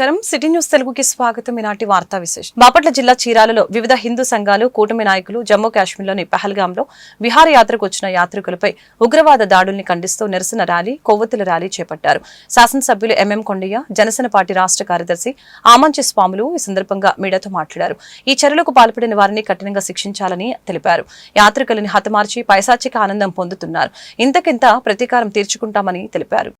నమస్కారం city news తెలుగుకి స్వాగతం. ఈనాటి వార్తా విశేషం. బాపట్ల జిల్లా చీరాలలో వివిధ హిందూ సంఘాలు కూటమి నాయకులు జమ్మూ కాశ్మీర్లోని పహల్గాంలో విహారయాత్రకు వచ్చిన యాత్రికులపై ఉగ్రవాద దాడుల్ని ఖండిస్తూ నిరసన ర్యాలీ, కొవ్వొత్తుల ర్యాలీ చేపట్టారు. శాసనసభ్యులు ఎంఎం కొండయ్య, జనసేన పార్టీ రాష్ట్ర కార్యదర్శి ఆమంచి స్వాములు ఈ సందర్భంగా మీడియాతో మాట్లాడారు. ఈ చర్యలకు పాల్పడిన వారిని కఠినంగా శిక్షించాలని తెలిపారు. యాత్రికులని హతమార్చి పైశాచిక ఆనందం పొందుతున్నారు. ఇంతకింత ప్రతీకారం తీర్చుకుంటామని తెలిపారు.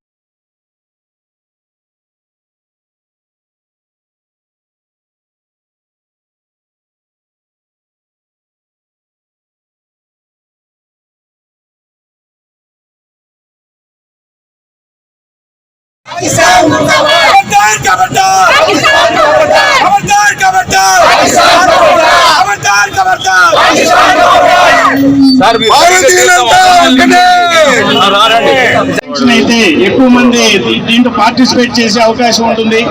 అయితే ఎక్కువ మంది దీంట్లో పార్టిసిపేట్ చేసే అవకాశం ఉంటుంది.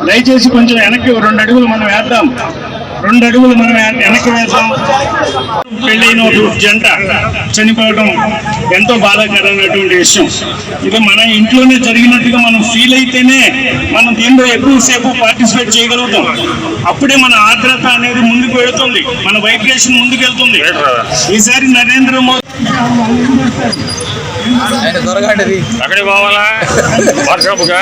దయచేసి కొంచెం వెనక్కి 2 అడుగులు మనం వేద్దాం. 2 అడుగులు మనం వెనక్కి వేద్దాం. పెళ్ళైన జంట చనిపోవడం ఎంతో బాధాకరమైనటువంటి విషయం. ఇది మన ఇంట్లోనే జరిగినట్టుగా మనం ఫీల్ అయితేనే మనం దీంట్లో ఎక్కువసేపు పార్టిసిపేట్ చేయగలుగుతాం. అప్పుడే మన ఆర్ద్రత అనేది ముందుకు వెళుతుంది, మన వైబ్రేషన్ ముందుకు వెళ్తుంది. ఈసారి నరేంద్ర మోదీ అక్కడే పోవాలా వర్షాపుగా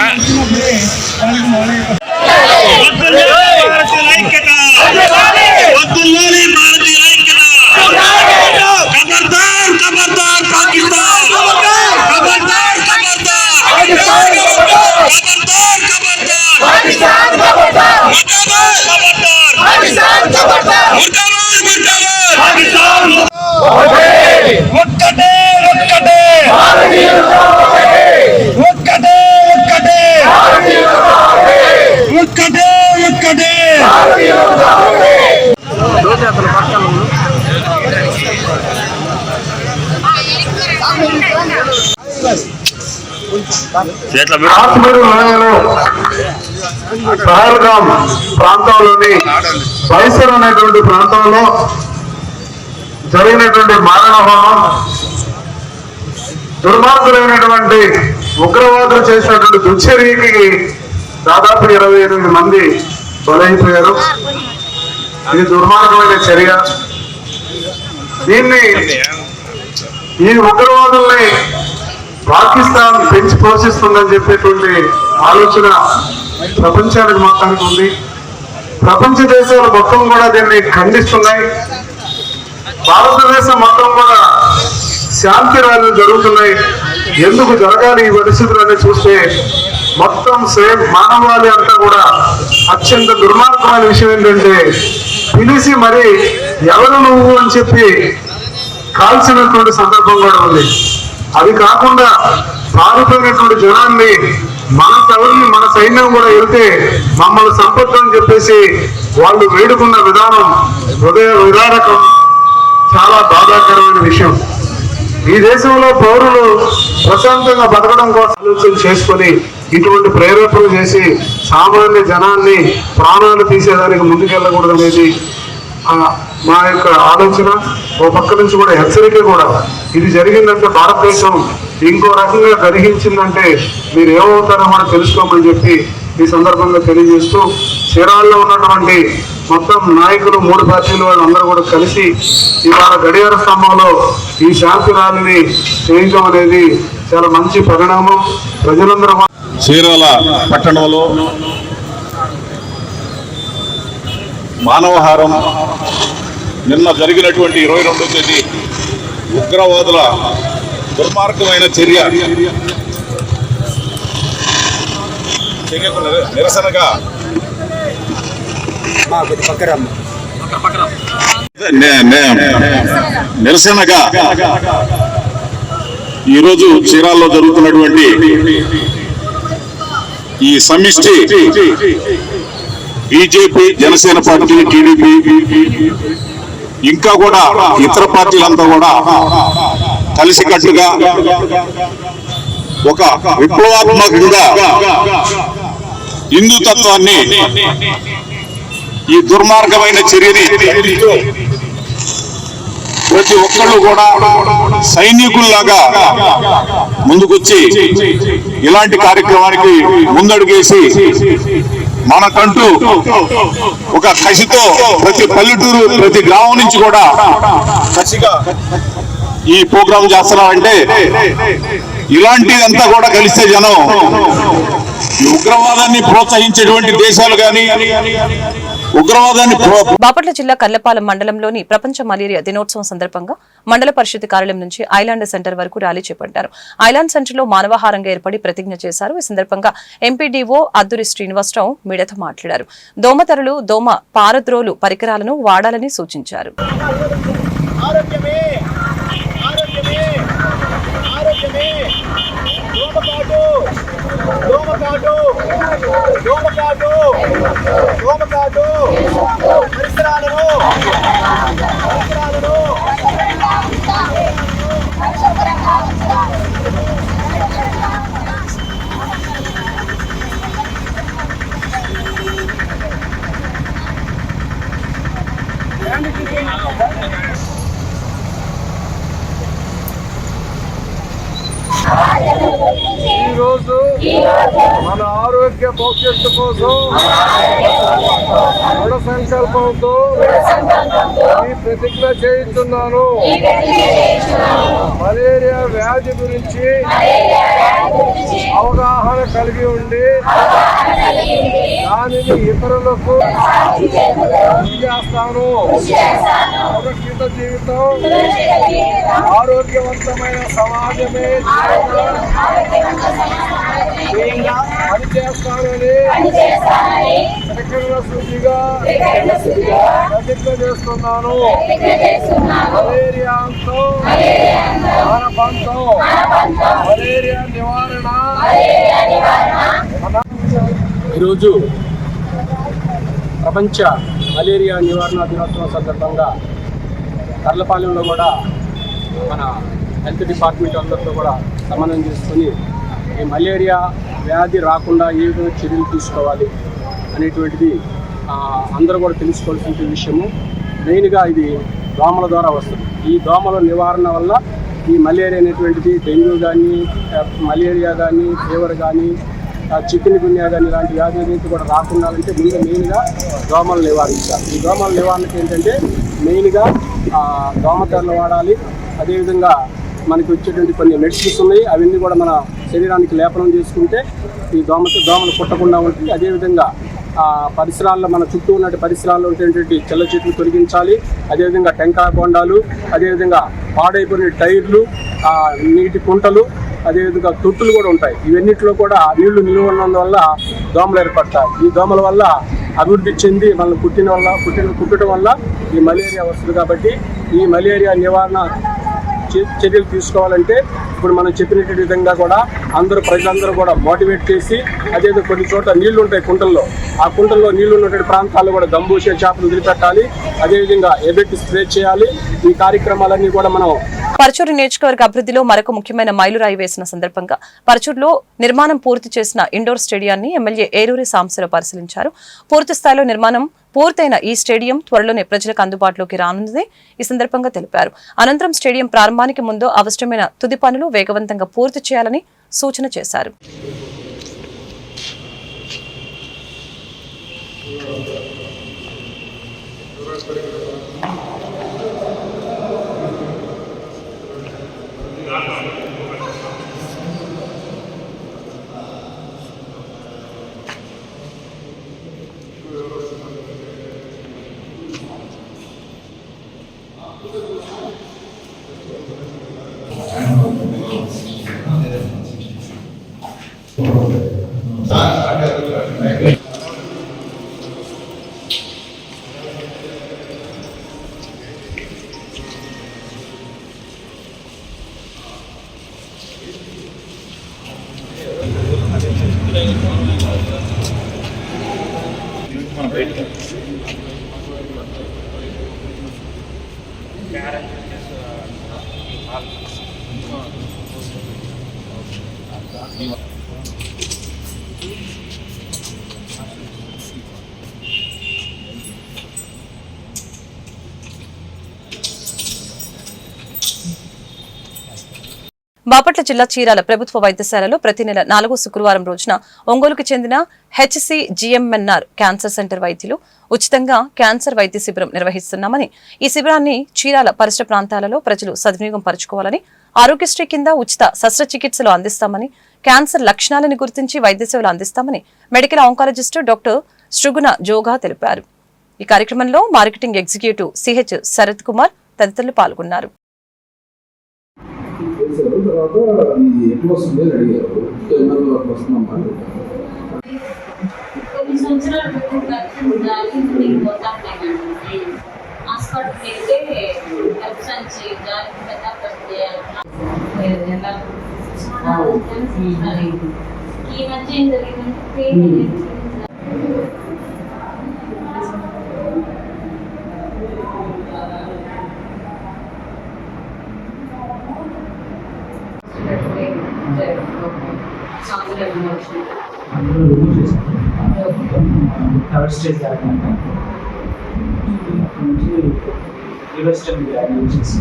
పహల్గాం ప్రాంతంలోని బైసర్ అనేటువంటి ప్రాంతంలో జరిగినటువంటి మారణ హోమం, దుర్మార్గులైనటువంటి ఉగ్రవాదులు చేసినటువంటి దుశ్చర్యకి దాదాపు 28 మంది బలైపోయారు. ఇది దుర్మార్గమైన చర్య. దీన్ని ఈ ఉగ్రవాదుల్ని పాకిస్తాన్ పెంచి పోషిస్తుందని చెప్పేటువంటి ఆలోచన ప్రపంచానికి మొత్తానికి ఉంది. ప్రపంచ దేశాలు మొత్తం కూడా దీన్ని ఖండిస్తున్నాయి. భారతదేశం మొత్తం కూడా శాంతి ర్యాలీలు జరుగుతున్నాయి. ఎందుకు జరగాలి ఈ పరిస్థితులన్నీ చూస్తే మొత్తం మానవాళి అంతా కూడా అత్యంత దుర్మార్గమైన విషయం ఏంటంటే పిలిచి మరి ఎవరు నువ్వు అని చెప్పి కాల్చినటువంటి సందర్భం కూడా ఉంది. అది కాకుండా పారిపోయినటువంటి జనాన్ని మన సైన్యం కూడా వెళ్తే మమ్మల్ని సంపదని చెప్పేసి వాళ్ళు వేడుకున్న విధానం హృదయ విదారకం, చాలా బాధాకరమైన విషయం. ఈ దేశంలో పౌరులు ప్రశాంతంగా బతకడం కోసం ఆలోచన చేసుకొని ఇటువంటి ప్రేరేపణలు చేసి సామాన్య జనాన్ని ప్రాణాలు తీసేదానికి ముందుకెళ్ళకూడదు అనేది మా యొక్క ఆలోచన. ఓ పక్క నుంచి కూడా హెచ్చరిక కూడా, ఇది జరిగిందంటే భారతదేశం ఇంకో రకంగా గ్రహించిందంటే మీరు ఏమవుతారో కూడా తెలుసుకోమని చెప్పి ఈ సందర్భంగా తెలియజేస్తూ, చీరాల్లో ఉన్నటువంటి మొత్తం నాయకులు 3 పార్టీల వాళ్ళందరూ కూడా కలిసి ఇవాళ గడియార స్తంభంలో ఈ శాంతి ర్యాలీని చేయడం అనేది చాలా మంచి పరిణామం. ప్రజలందరూ చీరాల పట్టణంలో మానవహారం నిన్న జరిగినటువంటి 22వ తేదీ ఉగ్రవాదుల దుర్మార్గమైన చర్యకు నిరసనగా ఈరోజు చీరాల్లో జరుగుతున్నటువంటి ఈ సమిష్టి బీజేపీ, జనసేన పార్టీ, టీడీపీ ఇంకా కూడా ఇతర పార్టీలంతా కూడా కలిసికట్టుగా ఒక విప్లవాత్మకంగా హిందూతత్వాన్ని ఈ దుర్మార్గమైన చర్యని ప్రతి ఒక్కళ్ళు కూడా సైనికుల్లాగా ముందుకొచ్చి ఇలాంటి కార్యక్రమానికి ముందడుగేసి మనకంటూ ఒక కసితో ప్రతి పల్లెటూరు ప్రతి గ్రామం నుంచి కూడా కసిగా ఈ ప్రోగ్రాం చేస్తున్నామంటే ఇలాంటిదంతా కూడా కలిస్తే జనం ఈ ఉగ్రవాదాన్ని ప్రోత్సహించేటువంటి దేశాలు కానీ ఉగ్రవాదాన్ని బాపట్ల జిల్లా కర్లపాలెం మండలంలోని ప్రపంచ మలేరియా దినోత్సవం సందర్భంగా మండల పరిషత్ కార్యాలయం నుంచి ఐలాండ్ సెంటర్ వరకు ర్యాలీ చేపట్టారు. ఐలాండ్ సెంటర్ లో మానవాహారంగా ఏర్పడి ప్రతిజ్ఞ చేశారు. ఈ సందర్భంగా ఎంపీడీఓ అద్దురి శ్రీనివాసరావు మీడియాతో మాట్లాడారు. దోమతెరలు, దోమ పారద్రోలు పరికరాలను వాడాలని సూచించారు. ఈరోజు మన ఆరోగ్య భవిష్యత్తు కోసం దృఢ సంకల్పంతో ఈ ప్రతిజ్ఞ చేయిస్తున్నాను. మలేరియా వ్యాధి గురించి అవగాహన కలిగి ఉండి దానిని ఇతరులకు చేస్తాను. సురక్షిత జీవితం, ఆరోగ్యవంతమైన సమాజమే పనిచేస్తానని ప్రకటన శుద్ధిగా ప్రతిజ్ఞ చేస్తున్నాను. మలేరియాతో మానవంతో మలేరియా నివారణ. ఈరోజు ప్రపంచ మలేరియా నివారణ దినోత్సవం సందర్భంగా కర్లపాలెంలో కూడా మన హెల్త్ డిపార్ట్మెంట్ అందరితో కూడా సమన్వయం చేసుకొని ఈ మలేరియా వ్యాధి రాకుండా ఏ విధంగా చర్యలు తీసుకోవాలి అనేటువంటిది అందరూ కూడా తెలుసుకోవాల్సిన విషయము. మెయిన్గా ఇది దోమల ద్వారా వస్తుంది. ఈ దోమల నివారణ వల్ల ఈ మలేరియా అనేటువంటిది డెంగ్యూ కానీ, మలేరియా కానీ, ఫీవర్ కానీ, చికెన్ గున్యా కానీ ఇలాంటి వ్యాధి అనేది కూడా రాకుండా అంటే ముందు మెయిన్గా దోమలు నివారించాలి. ఈ దోమల నివారణకి ఏంటంటే మెయిన్గా దోమతెరలు వాడాలి. అదేవిధంగా మనకి వచ్చేటువంటి కొన్ని మెడిసిన్స్ ఉన్నాయి, అవన్నీ కూడా మన శరీరానికి లేపనం చేసుకుంటే ఈ దోమలు పుట్టకుండా ఉంటుంది. అదేవిధంగా పరిసరాల్లో మన చుట్టూ ఉన్న పరిసరాల్లో ఉండేటువంటి చెల్ల చెట్లు తొలగించాలి. అదేవిధంగా టెంకాయ బొండాలు, అదేవిధంగా పాడైపోయిన టైర్లు, నీటి కుంటలు, అదేవిధంగా తొట్టులు కూడా ఉంటాయి. ఇవన్నిటిలో కూడా నీళ్లు నిలువ ఉండడం వల్ల దోమలు ఏర్పడతాయి. ఈ దోమల వల్ల అభివృద్ధి చెంది మనల్ని కుట్టడం వల్ల ఈ మలేరియా వస్తుంది. కాబట్టి ఈ మలేరియా నివారణ చర్యలు తీసుకోవాలంటే ఇప్పుడు మనం చెప్పినట్టు విధంగా కూడా ప్రజలందరూ కూడా మోటివేట్ చేసి, అదేవిధంగా కొన్ని చోట్ల నీళ్లు ఉంటాయి కుంటల్లో, ఆ కుంటల్లో నీళ్లు ఉన్నటువంటి ప్రాంతాల్లో కూడా గంబూసే చేపలు వదిలిపెట్టాలి. అదేవిధంగా ఎబెట్ స్ప్రే చేయాలి. ఈ కార్యక్రమాలన్నీ కూడా మనం పరచూరు నియోజకవర్గ అభివృద్ధిలో మరొక ముఖ్యమైన మైలురాయి వేసిన సందర్భంగా పరచూరులో నిర్మాణం పూర్తి చేసిన ఇండోర్ స్టేడియాన్ని ఎమ్మెల్యే ఏరూరి సాంబశివరావు పరిశీలించారు. పూర్తి స్థాయిలో నిర్మాణం పూర్తయిన ఈ స్టేడియం త్వరలోనే ప్రజలకు అందుబాటులోకి రానుందని ఈ సందర్భంగా తెలిపారు. అనంతరం స్టేడియం ప్రారంభానికి ముందు అవసరమైన తుది పనులు వేగవంతంగా పూర్తి చేయాలని సూచన చేశారు. బాపట్ల జిల్లా చీరాల ప్రభుత్వ వైద్యశాలలో ప్రతి నెల 4వ శుక్రవారం రోజున ఒంగోలుకు చెందిన HCGMNR క్యాన్సర్ సెంటర్ వైద్యులు ఉచితంగా క్యాన్సర్ వైద్య శిబిరం నిర్వహిస్తున్నామని, ఈ శిబిరాన్ని చీరాల పరిసర ప్రాంతాలలో ప్రజలు సద్వినియోగం పరచుకోవాలని, ఆరోగ్యశ్రీ కింద ఉచిత శస్త్రచికిత్సలు అందిస్తామని, క్యాన్సర్ లక్షణాలను గుర్తించి వైద్య సేవలు అందిస్తామని medical oncologist doctor Sruguna Joga తెలిపారు. ఈ కార్యక్రమంలో marketing executive CH Sharath Kumar తదితరులు పాల్గొన్నారు. తర్వాత ఎప్పుడు వస్తుంది అని అడిగారు. ఎన్నో వస్తున్నాం కొన్ని సంవత్సరాలు హాస్పిటల్ అయితే హెల్ప్ సంచి ఈ మధ్య ఏం జరిగిందంటే అందులో రిమూవ్ చేశాను. థర్డ్ స్టేజ్ దాకా నుంచి రివర్స్ స్టెప్ గ్రాడ్యుయేట్ చేసి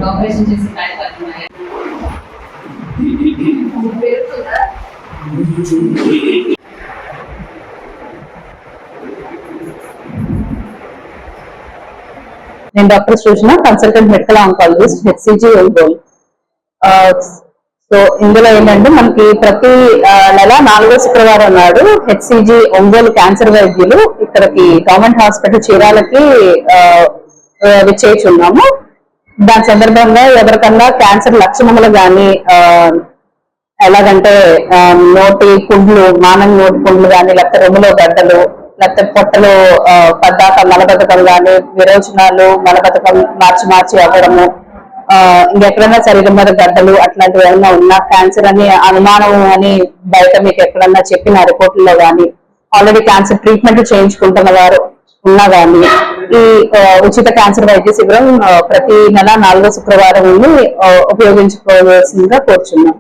ఆపరేషన్ చేసి నేను doctor Srujana, consultant medical oncologist, HCG Ongole. So ఇందులో ఏంటంటే మనకి ప్రతి నెల 4వ శుక్రవారం నాడు HCG ఒంగోలు క్యాన్సర్ వైద్యులు ఇక్కడికి గవర్నమెంట్ హాస్పిటల్ చీరాలకి విచ్చేస్తున్నాము. దాని సందర్భంగా ఎవరికన్నా క్యాన్సర్ లక్షణములు కానీ ఎలాగంటే నోటి కుండ్లు, మానవ నోటి కుండ్లు కానీ, లేకపోతే రొమ్ములో గడ్డలు, లేకపోతే పొట్టలో పద్దాక మలబద్ధకం కానీ, విరోచనాలు, మలబద్ధకం మార్చి అవ్వడము, ఇంకెక్కడైనా శరీరం మీద గడ్డలు అట్లాంటివి ఏమైనా ఉన్నా క్యాన్సర్ అని అనుమానం అని బయట మీకు ఎక్కడన్నా చెప్పిన రిపోర్టుల్లో కానీ, ఆల్రెడీ క్యాన్సర్ ట్రీట్మెంట్ చేయించుకుంటున్న వారు ఉన్నా కానీ ఈ ఉచిత క్యాన్సర్ వైద్య శిబిరం ప్రతి నెల 4వ శుక్రవారం ఉపయోగించుకోవాల్సిందిగా కోరుచున్నాం.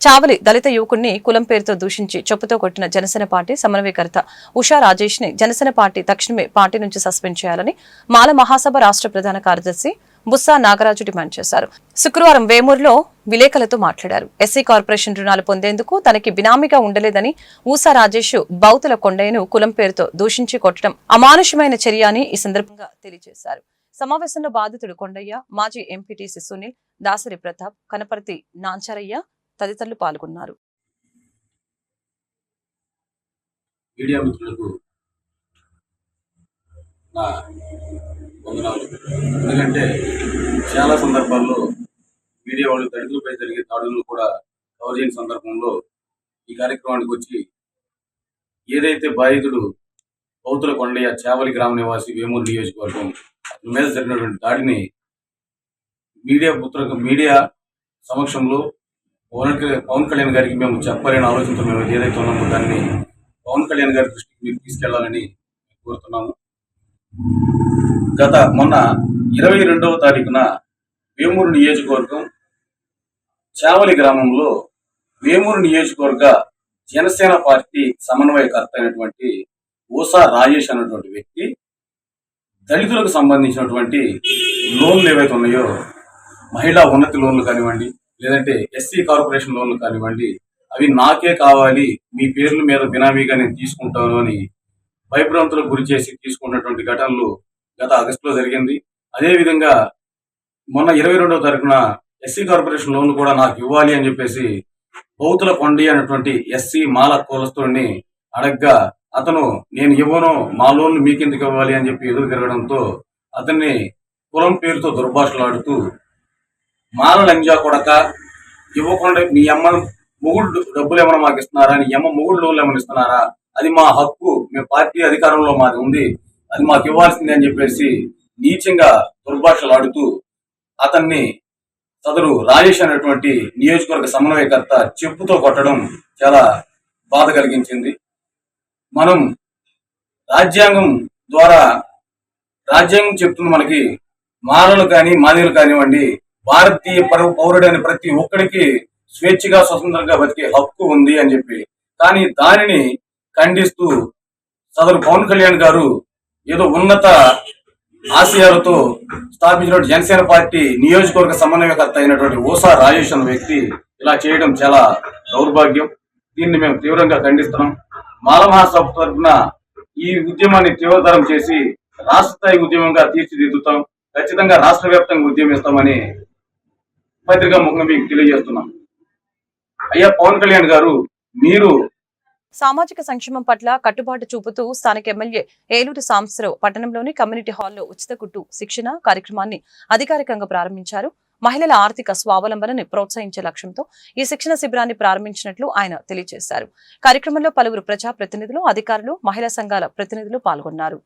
చావలి దళిత యువకుడిని కులం పేరుతో దూషించి చెప్పుతో కొట్టిన జనసేన పార్టీ సమన్వయకర్త ఉషా రాజేష్ ని జనసేన పార్టీ తక్షణమే పార్టీ నుంచి సస్పెండ్ చేయాలని మాల మహాసభ రాష్ట్ర ప్రధాన కార్యదర్శి బుస్సా నాగరాజు డిమాండ్ చేశారు. శుక్రవారం వేమూరులో విలేకరులతో మాట్లాడారు. ఎస్సీ కార్పొరేషన్ రుణాలు పొందేందుకు తనకి బినామీగా ఉండలేదని ఊసా రాజేష్ బౌతుల కొండయ్యను కులం పేరుతో దూషించి కొట్టడం అమానుషమైన చర్య అని ఈ సందర్భంగా తెలియజేశారు. సమావేశంలో బాధితుడు కొండయ్య, మాజీ ఎంపీటీసీ సునీల్, దాసరి ప్రతాప్, కనపర్తి నాంచారయ్య తదితరులు పాల్గొన్నారు. మీడియా మిత్రులకు నా వందనాలు. ఎందుకంటే చాలా సందర్భాల్లో మీడియా వాళ్ళు దళితులపై జరిగే దాడులను కూడా కవర్ చేయని సందర్భంలో ఈ కార్యక్రమానికి వచ్చి ఏదైతే బాధితుడు బౌతుల కొండయ్య చావలి గ్రామ నివాసి వేమూరు నియోజకవర్గం అతని మీద జరిగినటువంటి దాడిని మీడియా సమక్షంలో పవన్ కళ్యాణ్ గారికి మేము చెప్పాలని ఆలోచనతో మేము ఏదైతే ఉన్నామో దాన్ని పవన్ కళ్యాణ్ గారి దృష్టికి మీరు తీసుకెళ్లాలని కోరుతున్నాము. మొన్న 22వ తారీఖున వేమూరు నియోజకవర్గం చావలి గ్రామంలో వేమూరు నియోజకవర్గ జనసేన పార్టీ సమన్వయకర్త అయినటువంటి ఊసా రాజేష్ అనేటువంటి వ్యక్తి దళితులకు సంబంధించినటువంటి లోన్లు ఏవైతే ఉన్నాయో, మహిళా ఉన్నతి లోన్లు కానివ్వండి, లేదంటే ఎస్సీ కార్పొరేషన్ లోన్లు కానివ్వండి, అవి నాకే కావాలి, మీ పేర్ల మీద బినామీగా నేను తీసుకుంటాను అని భయభ్రాంతులకు గురి చేసి తీసుకున్నటువంటి ఘటనలు గత ఆగస్టులో జరిగింది. అదేవిధంగా మొన్న 22వ తారీఖున ఎస్సీ కార్పొరేషన్ లోన్లు కూడా నాకు ఇవ్వాలి అని చెప్పేసి బౌతుల కొండి అనేటువంటి ఎస్సీ మాల కులస్తుడిని అడగ్గా అతను నేను ఇవ్వను, మా లోన్లు మీకెందుకు ఇవ్వాలి అని చెప్పి ఎదురు తిరగడంతో అతన్ని కులం పేరుతో దుర్భాషలాడుతూ మాల లంజా కొడక, ఇవ్వకుండా మీ అమ్మ మొగుళ్ళు డబ్బులు ఏమైనా మాకు ఇస్తున్నారా, నీ అమ్మ మొగుళ్ళు లోన్లు ఏమైనా ఇస్తున్నారా, అది మా హక్కు, మేము పార్టీ అధికారంలో మాది ఉంది, అది మాకు ఇవ్వాల్సిందే అని చెప్పేసి నీచంగా దుర్భాషలాడుతూ అతన్ని సదరు రాజేష్ అనేటువంటి నియోజకవర్గ సమన్వయకర్త చెప్పుతో కొట్టడం చాలా బాధ కలిగించింది. మనం రాజ్యాంగం ద్వారా రాజ్యాంగం చెప్తుంది మనకి మాలలు కానీ మాదిగలు కానివ్వండి, భారతీయ పౌరుడైన ప్రతి ఒక్కడికి స్వేచ్ఛగా స్వతంత్రంగా బతికే హక్కు ఉంది అని చెప్పి, కానీ దానిని ఖండిస్తూ సదరు పవన్ కళ్యాణ్ గారు ఏదో ఉన్నత ఆశయాలతో స్థాపించిన జనసేన పార్టీ నియోజకవర్గ సమన్వయకర్త అయినటువంటి ఓసా రాజేష్ అన్న వ్యక్తి ఇలా చేయడం చాలా దౌర్భాగ్యం. దీన్ని మేము తీవ్రంగా ఖండిస్తున్నాం. మాల మహాసభ తరఫున ఈ ఉద్యమాన్ని తీవ్రతరం చేసి రాష్ట్ర స్థాయి ఉద్యమంగా తీర్చిదిద్దుతాం. ఖచ్చితంగా రాష్ట్ర వ్యాప్తంగా ఉద్యమిస్తామని పత్రికా ముఖంగా మీకు తెలియజేస్తున్నాం. అయ్యా పవన్ కళ్యాణ్ గారు, మీరు సామాజిక సంక్షేమం పట్ల కట్టుబాటు చూపుతూ స్థానిక ఎమ్మెల్యే ఏలూరు సాంబశివరావు పట్టణంలోని కమ్యూనిటీ హాల్లో ఉచిత కుట్టు శిక్షణ కార్యక్రమాన్ని అధికారికంగా ప్రారంభించారు. మహిళల ఆర్థిక స్వావలంబనని ప్రోత్సహించే లక్ష్యంతో ఈ శిక్షణ శిబిరాన్ని ప్రారంభించినట్లు ఆయన తెలియజేశారు. కార్యక్రమంలో పలువురు ప్రజా ప్రతినిధులు, అధికారులు, మహిళా సంఘాల ప్రతినిధులు పాల్గొన్నారు.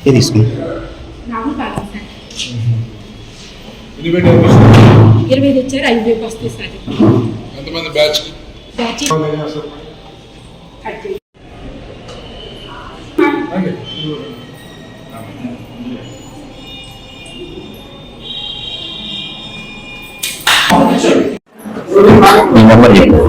ఇది తీసుకుని 20 వచ్చారు, 5 వస్తాయి సార్. ఎంతమంది బ్యాచ్ మీ నెంబర్ చెప్పు.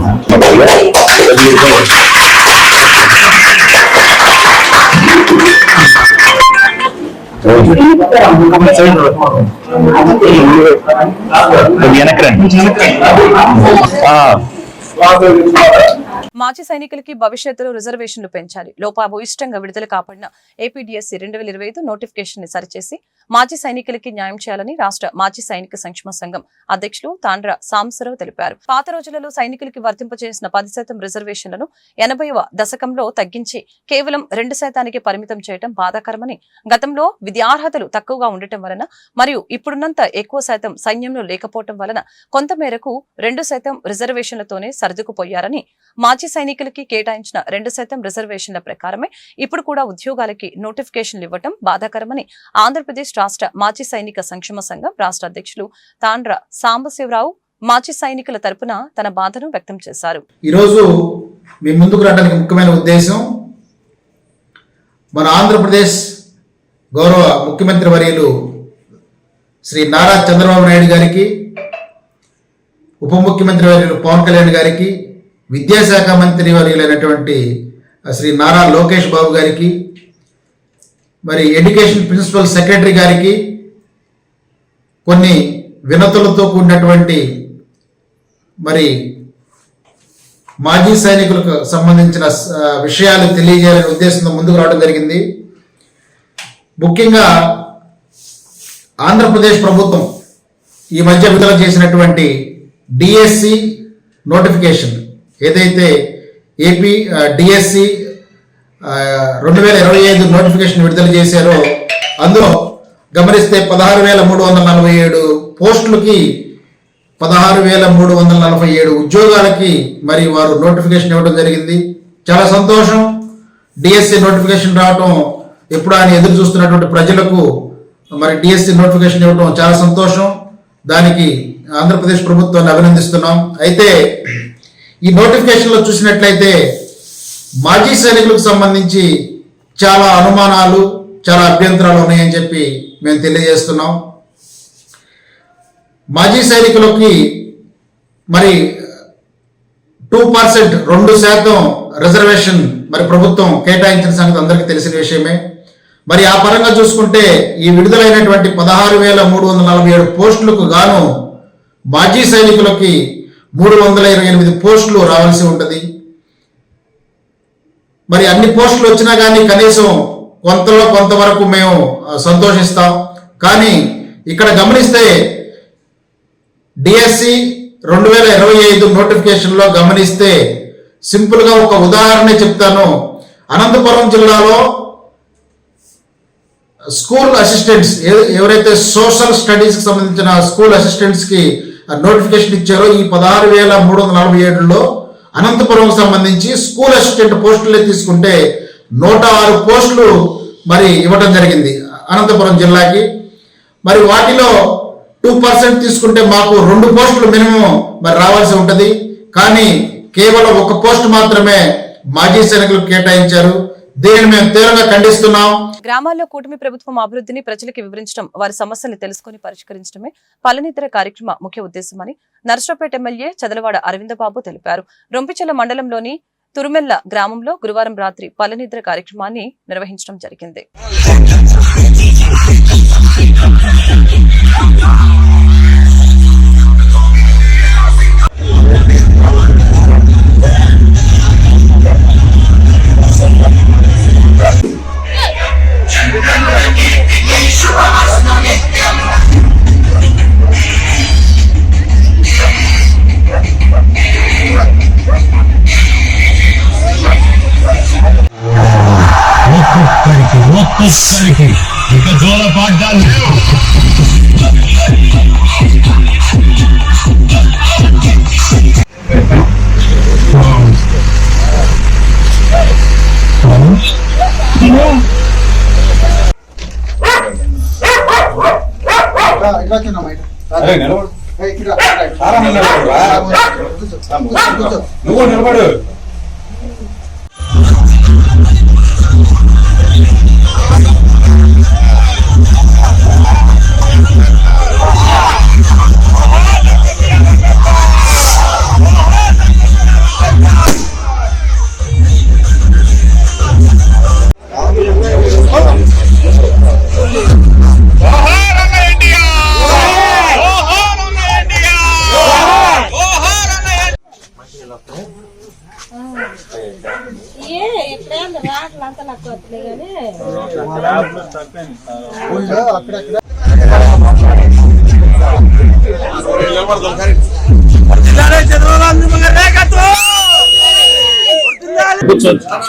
మాజీ సైనికులకి భవిష్యత్తులో రిజర్వేషన్లు పెంచాలి. లోపభూయిష్టంగా విడుదల కాపాడిన ఏపీడీఎస్సీ 2025 నోటిఫికేషన్ ని సరిచేసి మాజీ సైనికులకి న్యాయం చేయాలని రాష్ట్ర మాజీ సైనిక సంక్షేమ సంఘం అధ్యక్షులు తాండ్ర సాంబశివరావు తెలిపారు. పాత రోజులలో సైనికులకి వర్తింపచేసిన 10% రిజర్వేషన్లను 80వ దశకంలో తగ్గించి కేవలం 2% పరిమితం చేయడం బాధాకరమని, గతంలో విద్యార్హతలు తక్కువగా ఉండటం వలన మరియు ఇప్పుడున్నంత ఎక్కువ శాతం సైన్యంలో లేకపోవటం వలన కొంతమేరకు 2% రిజర్వేషన్లతోనే సర్దుకుపోయారని, మాజీ సైనికులకి కేటాయించిన 2% రిజర్వేషన్ల ప్రకారమే ఇప్పుడు కూడా ఉద్యోగాలకి నోటిఫికేషన్లు ఇవ్వటం బాధాకరమని ఆంధ్రప్రదేశ్ రాష్ట్ర మాజీ సైనిక సంక్షేమ సంఘం రాష్ట్ర అధ్యక్షులు తాండ్ర సాంబశివరావు మాజీ సైనికుల తరపున తన బాధను వ్యక్తం చేశారు. ఈరోజు మీ ముందుకు రావడానికి ముఖ్యమైన ఉద్దేశం, మన ఆంధ్రప్రదేశ్ గౌరవ ముఖ్యమంత్రి వర్యులు శ్రీ నారా చంద్రబాబు నాయుడు గారికి, ఉప ముఖ్యమంత్రి వర్యులు పవన్ కళ్యాణ్ గారికి, విద్యాశాఖ మంత్రి వర్యులైనటువంటి శ్రీ నారా లోకేష్ బాబు గారికి, మరి ఎడ్యుకేషన్ ప్రిన్సిపల్ సెక్రటరీ గారికి కొన్ని వినతులతో కూడినటువంటి మరి మాజీ సైనికులకు సంబంధించిన విషయాలు తెలియజేయాలనే ఉద్దేశంతో ముందుకు రావడం జరిగింది. ముఖ్యంగా ఆంధ్రప్రదేశ్ ప్రభుత్వం ఈ మధ్య విడుదల చేసినటువంటి డిఎస్సి నోటిఫికేషన్ ఏదైతే ఏపీ డిఎస్సి 2025 నోటిఫికేషన్ విడుదల చేశారో అందులో గమనిస్తే 16,347 పోస్టులకి 16,347 ఉద్యోగాలకి మరి వారు నోటిఫికేషన్ ఇవ్వడం జరిగింది. చాలా సంతోషం. డిఎస్సి నోటిఫికేషన్ రావటం ఎప్పుడు ఆయన ఎదురు చూస్తున్నటువంటి ప్రజలకు మరి డిఎస్సి నోటిఫికేషన్ ఇవ్వడం చాలా సంతోషం. దానికి ఆంధ్రప్రదేశ్ ప్రభుత్వాన్ని అభినందిస్తున్నాం. అయితే ఈ నోటిఫికేషన్లో చూసినట్లయితే మాజీ సైనికులకు సంబంధించి చాలా అనుమానాలు, చాలా అభ్యంతరాలు ఉన్నాయని చెప్పి మేము తెలియజేస్తున్నాం. మాజీ సైనికులకి మరి 2% 2% రిజర్వేషన్ మరి ప్రభుత్వం కేటాయించిన సంగతి అందరికీ తెలిసిన విషయమే. మరి ఆ పరంగా చూసుకుంటే ఈ విడుదలైనటువంటి 16,347 పోస్టులకు గాను మాజీ సైనికులకి 328 పోస్టులు రావాల్సి ఉంటుంది. మరి అన్ని పోస్టులు వచ్చినా కానీ కనీసం కొంతవరకు మేము సంతోషిస్తాం. కానీ ఇక్కడ గమనిస్తే డిఎస్సి 2025 నోటిఫికేషన్లో గమనిస్తే సింపుల్గా ఒక ఉదాహరణ చెప్తాను. అనంతపురం జిల్లాలో స్కూల్ అసిస్టెంట్స్ ఎవరైతే సోషల్ స్టడీస్కి సంబంధించిన స్కూల్ అసిస్టెంట్స్కి నోటిఫికేషన్ ఇచ్చారో ఈ 16,347లో అనంతపురం సంబంధించి స్కూల్ అసిస్టెంట్ పోస్టులే తీసుకుంటే 106 పోస్టులు మరి ఇవ్వడం జరిగింది అనంతపురం జిల్లాకి. మరి వాటిలో 2% తీసుకుంటే మాకు 2 పోస్టులు మినిమం మరి రావాల్సి ఉంటుంది. కానీ కేవలం ఒక పోస్ట్ మాత్రమే మాజీ సైనికులకు కేటాయించారు. దీనిని మేము తీవ్రంగా ఖండిస్తున్నాం. గ్రామాల్లో కూటమి ప్రభుత్వం అభివృద్ధిని ప్రజలకు వివరించడం, వారి సమస్యల్ని తెలుసుకుని పరిష్కరించడమే పల్లెనిద్ర కార్యక్రమ ముఖ్య ఉద్దేశమని నర్సరావుపేట ఎమ్మెల్యే చదలవాడ అరవిందబాబు తెలిపారు. రొంపిచెల మండలంలోని తురుమెల్ల గ్రామంలో గురువారం రాత్రి పల్లెనిద్ర కార్యక్రమాన్ని నిర్వహించడం జరిగింది. ఒక్కొక్కరికి ఇక జోల పాడ్డాలు నువ్వు నిలబడు.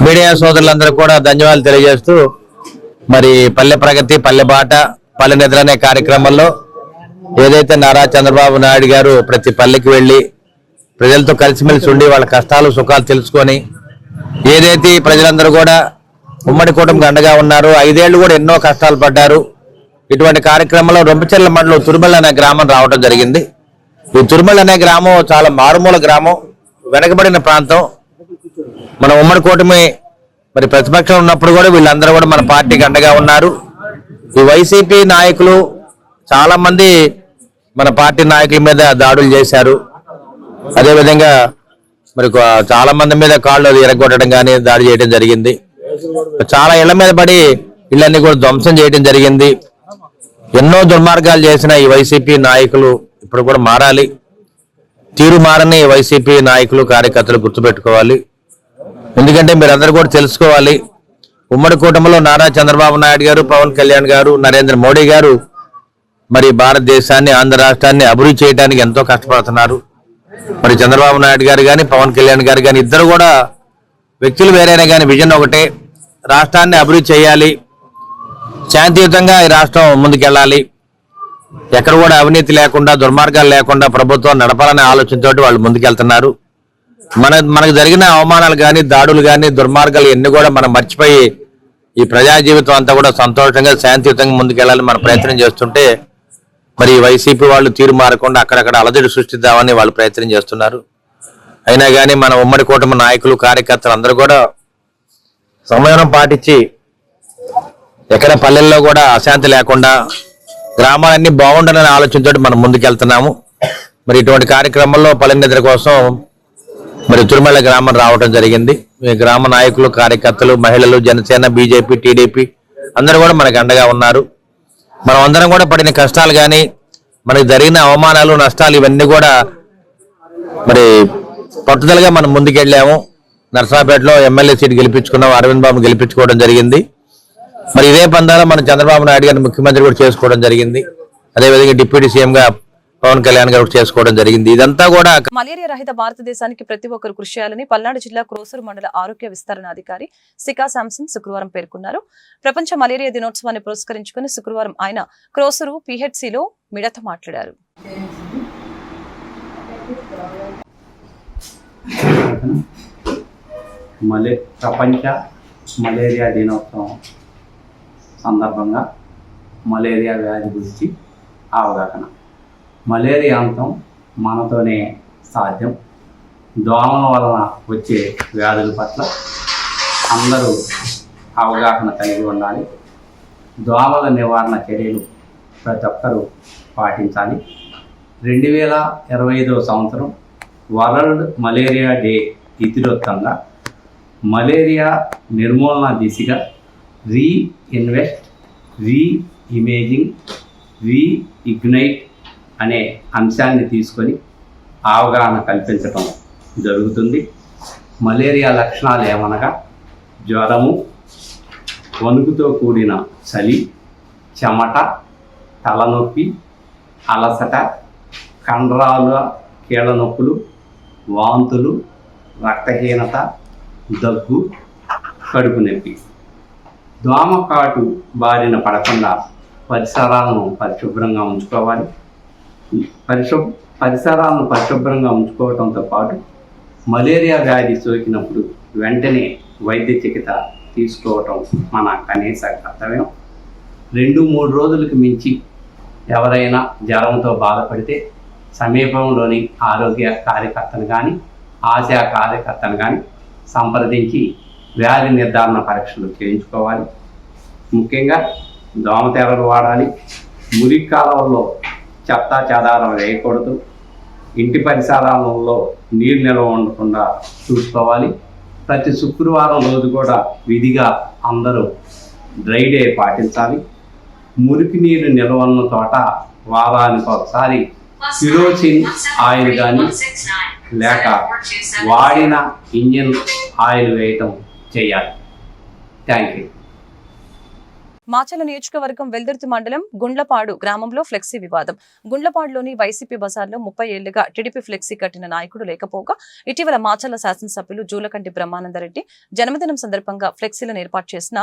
మీడియా సోదరులందరూ కూడా ధన్యవాదాలు తెలియజేస్తూ, మరి పల్లె ప్రగతి, పల్లె బాట, పల్లె నిద్ర అనే కార్యక్రమంలో ఏదైతే నారా చంద్రబాబు నాయుడు గారు ప్రతి పల్లెకి వెళ్లి ప్రజలతో కలిసిమెలిసి ఉండి వాళ్ళ కష్టాలు సుఖాలు తెలుసుకొని ఏదైతే ప్రజలందరూ కూడా ఉమ్మడి కూటమికి అండగా ఉన్నారు, 5 ఏళ్లు కూడా ఎన్నో కష్టాలు పడ్డారు. ఇటువంటి కార్యక్రమంలో రొంపిచెర్ల మండలం తురుమెల్ల అనే గ్రామం రావడం జరిగింది. ఈ తురుమెల్ల అనే గ్రామం చాలా మారుమూల గ్రామం, వెనకబడిన ప్రాంతం. మన ఉమ్మడి కూటమి మరి ప్రతిపక్షం ఉన్నప్పుడు కూడా వీళ్ళందరూ కూడా మన పార్టీకి అండగా ఉన్నారు. ఈ వైసీపీ నాయకులు చాలా మంది మన పార్టీ నాయకుల మీద దాడులు చేశారు. అదేవిధంగా మరి చాలా మంది మీద కాళ్ళు ఎరగొట్టడం కానీ దాడి చేయడం జరిగింది. చాలా ఇళ్ల మీద పడి ఇళ్ళన్నీ కూడా ధ్వంసం చేయడం జరిగింది. ఎన్నో దుర్మార్గాలు చేసిన ఈ వైసీపీ నాయకులు ఇప్పుడు కూడా మారాలి. తీరు మారని వైసీపీ నాయకులు, కార్యకర్తలు గుర్తుపెట్టుకోవాలి. ఎందుకంటే మీరందరూ కూడా తెలుసుకోవాలి, ఉమ్మడి కూటమిలో నారా చంద్రబాబు నాయుడు గారు, పవన్ కళ్యాణ్ గారు, నరేంద్ర మోడీ గారు మరి భారతదేశాన్ని, ఆంధ్ర రాష్ట్రాన్ని అభివృద్ధి చేయడానికి ఎంతో కష్టపడుతున్నారు. మరి చంద్రబాబు నాయుడు గారు కానీ, పవన్ కళ్యాణ్ గారు కానీ ఇద్దరు కూడా వ్యక్తులు వేరైనా కానీ విజన్ ఒకటే, రాష్ట్రాన్ని అభివృద్ధి చేయాలి, శాంతియుతంగా ఈ రాష్ట్రం ముందుకెళ్ళాలి, ఎక్కడ కూడా అవినీతి లేకుండా, దుర్మార్గాలు లేకుండా ప్రభుత్వం నడపాలనే ఆలోచనతో వాళ్ళు ముందుకెళ్తున్నారు. మనకు జరిగిన అవమానాలు కానీ, దాడులు కానీ, దుర్మార్గాలు ఎన్ని కూడా మనం మర్చిపోయి ఈ ప్రజా జీవితం అంతా కూడా సంతోషంగా, శాంతియుతంగా ముందుకెళ్ళాలని మన ప్రయత్నం చేస్తుంటే మరి వైసీపీ వాళ్ళు తీరు మారకుండా అక్కడక్కడ అలజడి సృష్టిద్దామని వాళ్ళు ప్రయత్నం చేస్తున్నారు. అయినా కానీ మన ఉమ్మడి కూటమి నాయకులు, కార్యకర్తలు అందరూ కూడా సంయమనం పాటించి ఎక్కడ పల్లెల్లో కూడా అశాంతి లేకుండా గ్రామాలన్నీ బాగుండాలనే ఆలోచనతో మనం ముందుకెళ్తున్నాము. మరి ఇటువంటి కార్యక్రమంలో పల్లె నిద్ర కోసం మరి తురుమెల్ల గ్రామం రావడం జరిగింది. ఈ గ్రామ నాయకులు, కార్యకర్తలు, మహిళలు, జనసేన, బీజేపీ, టీడీపీ అందరూ కూడా మనకు అండగా ఉన్నారు. మనం అందరం కూడా పడిన కష్టాలు కానీ, మనకు జరిగిన అవమానాలు, నష్టాలు ఇవన్నీ కూడా మరి పట్టుదలగా మనం ముందుకెళ్ళాము. నర్సరావుపేటలో ఎమ్మెల్యే సీట్ గెలిపించుకున్నాం, అరవింద్ బాబు గెలిపించుకోవడం జరిగింది. మరి ఇదే పందాలో మన చంద్రబాబు నాయుడు గారిని ముఖ్యమంత్రి కూడా చేసుకోవడం జరిగింది. అదేవిధంగా డిప్యూటీ సీఎం గా పవన్ కళ్యాణ్ గారు చేసుకోవడం జరిగింది. ఇదంతా కూడా మలేరియా రహిత భారతదేశానికి ప్రతి ఒక్కరు కృషి చేయాలని పల్నాడు జిల్లా క్రోసూరు మండల ఆరోగ్య విస్తరణ అధికారి సికా శాంసన్ శుక్రవారం పేర్కొన్నారు. ప్రపంచ మలేరియా దినోత్సవాన్ని పురస్కరించుకుని శుక్రవారం ఆయన క్రోసూరు పిహెచ్సిలో మీడియాతో మాట్లాడారు. ప్రపంచ మలేరియా దినోత్సవం సందర్భంగా మలేరియా వ్యాధి గురించి అవగాహన. మలేరియా అంతం మనతోనే సాధ్యం. దోమల వలన వచ్చే వ్యాధుల పట్ల అందరూ అవగాహన కలిగి ఉండాలి. దోమల నివారణ చర్యలు ప్రతి ఒక్కరూ పాటించాలి. 2025వ సంవత్సరం వరల్డ్ మలేరియా డే ఇతివృత్తంగా మలేరియా నిర్మూలన దిశగా రీఇన్వెస్ట్, రీఇమేజింగ్, రీఇగ్నైట్ అనే అంశాన్ని తీసుకొని అవగాహన కల్పించటం జరుగుతుంది. మలేరియా లక్షణాలు ఏమనగా జ్వరము, వణుకుతో కూడిన చలి, చెమట, తలనొప్పి, అలసట, కండరాల కీళ్ళ నొప్పులు, వాంతులు, రక్తహీనత, దగ్గు, కడుపు నొప్పి. దోమకాటు బారిన పడకుండా పరిసరాలను పరిశుభ్రంగా ఉంచుకోవాలి. పరిసరాలను పరిశుభ్రంగా ఉంచుకోవడంతో పాటు మలేరియా వ్యాధి సోకినప్పుడు వెంటనే వైద్య చికిత్స తీసుకోవటం మన కనీస కర్తవ్యం. 2-3 రోజులకు మించి ఎవరైనా జ్వరంతో బాధపడితే సమీపంలోని ఆరోగ్య కార్యకర్తను కానీ ఆశా కార్యకర్తను కానీ సంప్రదించి వ్యాధి నిర్ధారణ పరీక్షలు చేయించుకోవాలి. ముఖ్యంగా దోమతెరలు వాడాలి. మురికి కాలువల్లో చెత్త చెదారం వేయకూడదు. ఇంటి పరిసరాలలో నీరు నిల్వ ఉండకుండా చూసుకోవాలి. ప్రతి శుక్రవారం రోజు కూడా విధిగా అందరూ డ్రై డే పాటించాలి. మురికి నీరు నిల్వ ఉన్న చోట వారానికి ఒకసారి కిరోసిన్ ఆయిల్ కానీ లేక వాడిన ఇంజిన్ ఆయిల్ వేయటం చేయాలి. Thank you. మాచర్ల నియోజకవర్గం వెల్దుర్తి మండలం గుండ్లపాడు గ్రామంలో ఫ్లెక్సీ వివాదం. గుండ్లపాడులోని వైసీపీ బజార్లో 30 ఏళ్లుగా టీడీపీ ఫ్లెక్సీ కట్టిన నాయకుడు లేకపోగా ఇటీవల మాచర్ల శాసనసభ్యులు జూలకంటి బ్రహ్మానందరెడ్డి జన్మదినం సందర్భంగా ఫ్లెక్సీలను ఏర్పాటు చేసిన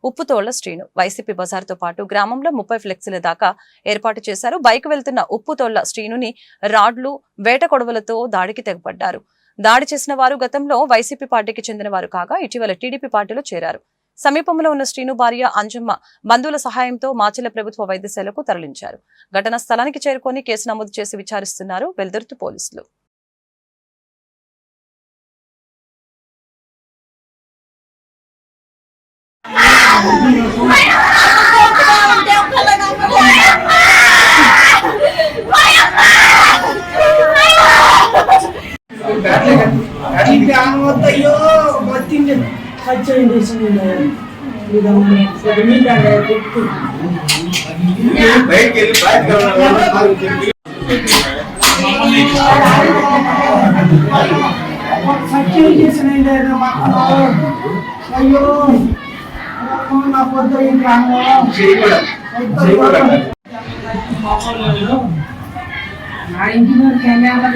ఉప్పుతోళ్ల శ్రీను వైసీపీ బజార్తో పాటు గ్రామంలో 30 ఫ్లెక్సీల దాకా ఏర్పాటు చేశారు. బైక్ వెళ్తున్న ఉప్పుతోళ్ల శ్రీనుని రాడ్లు, వేట కొడవలతో దాడికి తెగపడ్డారు. దాడి చేసిన వారు గతంలో వైసీపీ పార్టీకి చెందిన వారు కాగా ఇటీవల టీడీపీ పార్టీలో చేరారు. సమీపంలో ఉన్న శ్రీను భార్య అంజమ్మ బంధువుల సహాయంతో మాచర్ల ప్రభుత్వ వైద్యశాలకు తరలించారు. ఘటనా స్థలానికి చేరుకొని కేసు నమోదు చేసి విచారిస్తున్నారు వెల్దుర్తి పోలీసులు. నా ఇంటి కెమెరా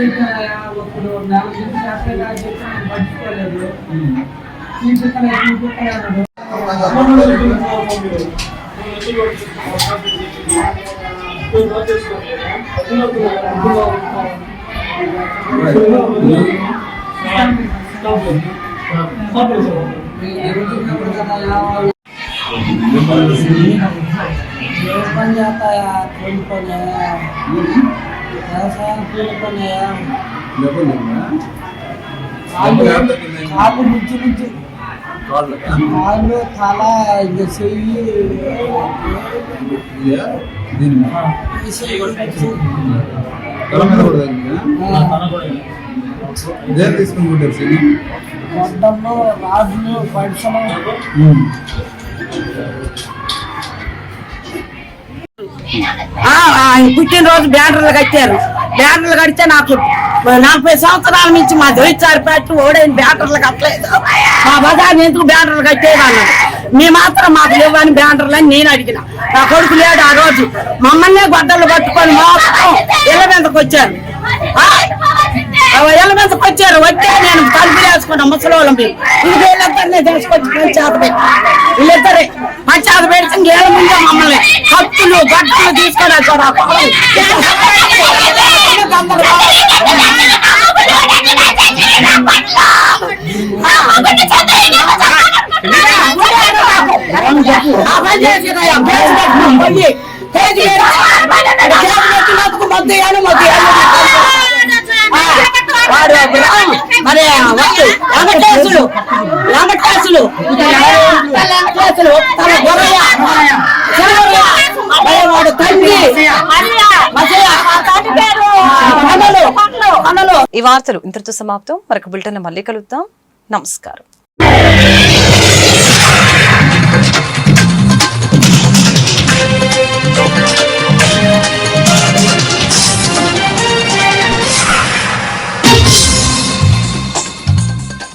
ఇప్పుడు 4 పట్టుకోలేదు. పని చేస్తాయా కోల్పోనాయా వ్యవసాయం కోల్పోనాయా కాళ్ళు నుంచి కాళ్ళు తల ఇంకా చెయ్యి తీసుకుంటారు గొడ్డల్లో రాజులు పడిసలు పుట్టినరోజు బ్యానర్లు కట్టారు. బ్యానర్లు కడితే నాకు 40 సంవత్సరాల నుంచి మా దొరిచారు పెట్టి ఓడైన బ్యానర్లు కట్టలేదు. మా బజార్ని ఎందుకు బ్యానర్లు కట్టేది అన్నారు. మీ మాత్రం మాకు లేవని బ్యానర్లు అని నేను అడిగిన. నా కొడుకు లేడు ఆ రోజు. మమ్మల్నే గొడ్డలు పట్టుకొని మొత్తం ఇళ్ళ మీదకి వచ్చారు. ఇళ్ళ మీదకి వచ్చారు. వచ్చే నేను తలుపులు వేసుకున్నా ముసలోళ్ళం మేము. ఇది వీళ్ళిద్దరినే తీసుకొచ్చి పంచాయత పెట్టి వీళ్ళిద్దరే పంచాయత పెడితే ఏళ్ళ ముందే మమ్మల్ని కత్తులు గడ్డలు తీసుకొని వచ్చారు. మరి వెంకటేశ్వరులు, వెంకటేశ్వరులు, తన గొర్రెయ్య, చిన్నగొర్రెయ్య, వాడు తండ్రి ఈ వార్తలు ఇంతటితో సమాప్తం. మరొక బులెటిన్ మళ్ళీ కలుద్దాం. నమస్కారం.